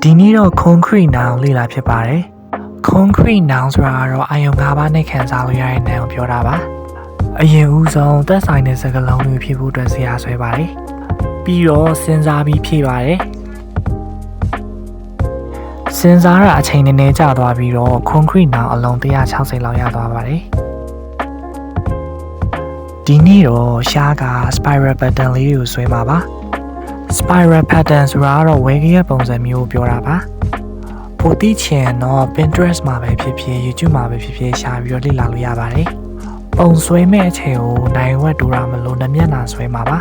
ဒီနေ့တော့ concrete noun လေ့လာဖြစ်ပါတယ် concrete noun ဆိုတာကတော့အာယုံ၅ပါးနဲ့ခံစားလို့ရတဲ့ noun ကိုပြောတာပါအရင်ဦးဆုံးသက်ဆိုင်တဲ့စကားလုံးတွေဖြစ်ဖို့အတွက်ဇယားဆွဲပါတယ်ပြီးတော့စဉ်းစားပြီးဖြည့်ပါတယ်စဉ်းစားတာအချိန်နည်းနည်းကြာသွားပြီးတော့ concrete noun အလုံး160လောက်ရသွားပါတယ်ဒီနေ့တော့ရှားက spiral pattern လေးကိုဆွဲမှာပါ spiral pattern ဆိုတာကတော့ဝဲကရဲ့ပုံစံမျိုးကိုပြောတာပါပိုသိချင်တော့ Pinterest မှာပဲဖြစ်ဖြစ် YouTube မှာပဲဖြစ်ဖြစ်ရှာပြီးတော့လေ့လာလို့ရပါတယ်ပုံဆွဲမဲ့အချိန်ကိုနိုင်ဝက်တူတာမလို့နှမျက်နှာဆွဲမှာပါ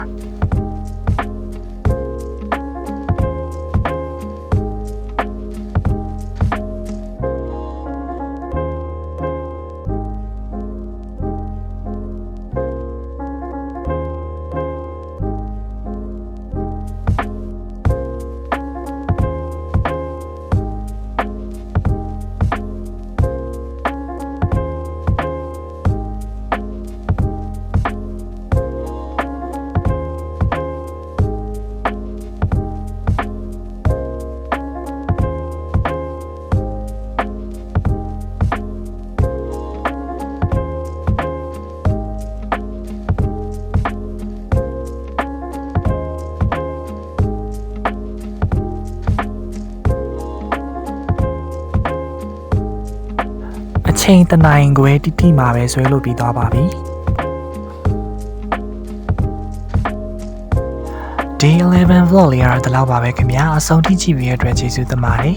အချိန်တနိုင်ခွဲတိတိမှာပဲဆွဲလို့ပြီးသွားပါပြီ Day 11 vlog လေးကတော့ဒီလောက်ပါပဲခင်ဗျာအဆုံးထိကြည့်ပြီးရတဲ့အတွက်ကျေးဇူးတင်ပါတယ်